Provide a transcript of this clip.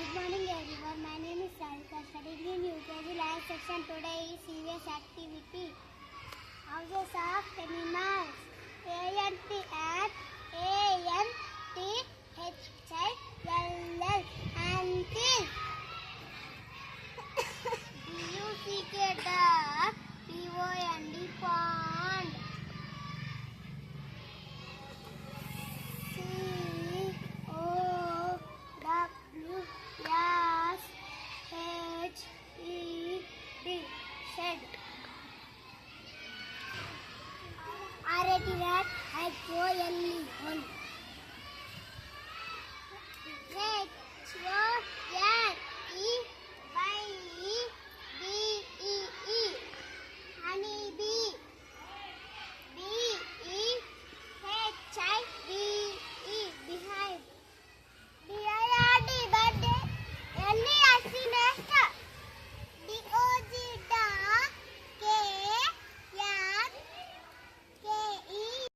Good morning everyone. My name is Sarika, studying in UKG Life section. Today is serious activity. Houses of animals. A-N-T-H-I-L-L. Antil. D-U-C-K duck. P-O-N-D pond. C-O-W-S-H-E-D. Shed. R-A-T rat. H-O-L-E. Hole.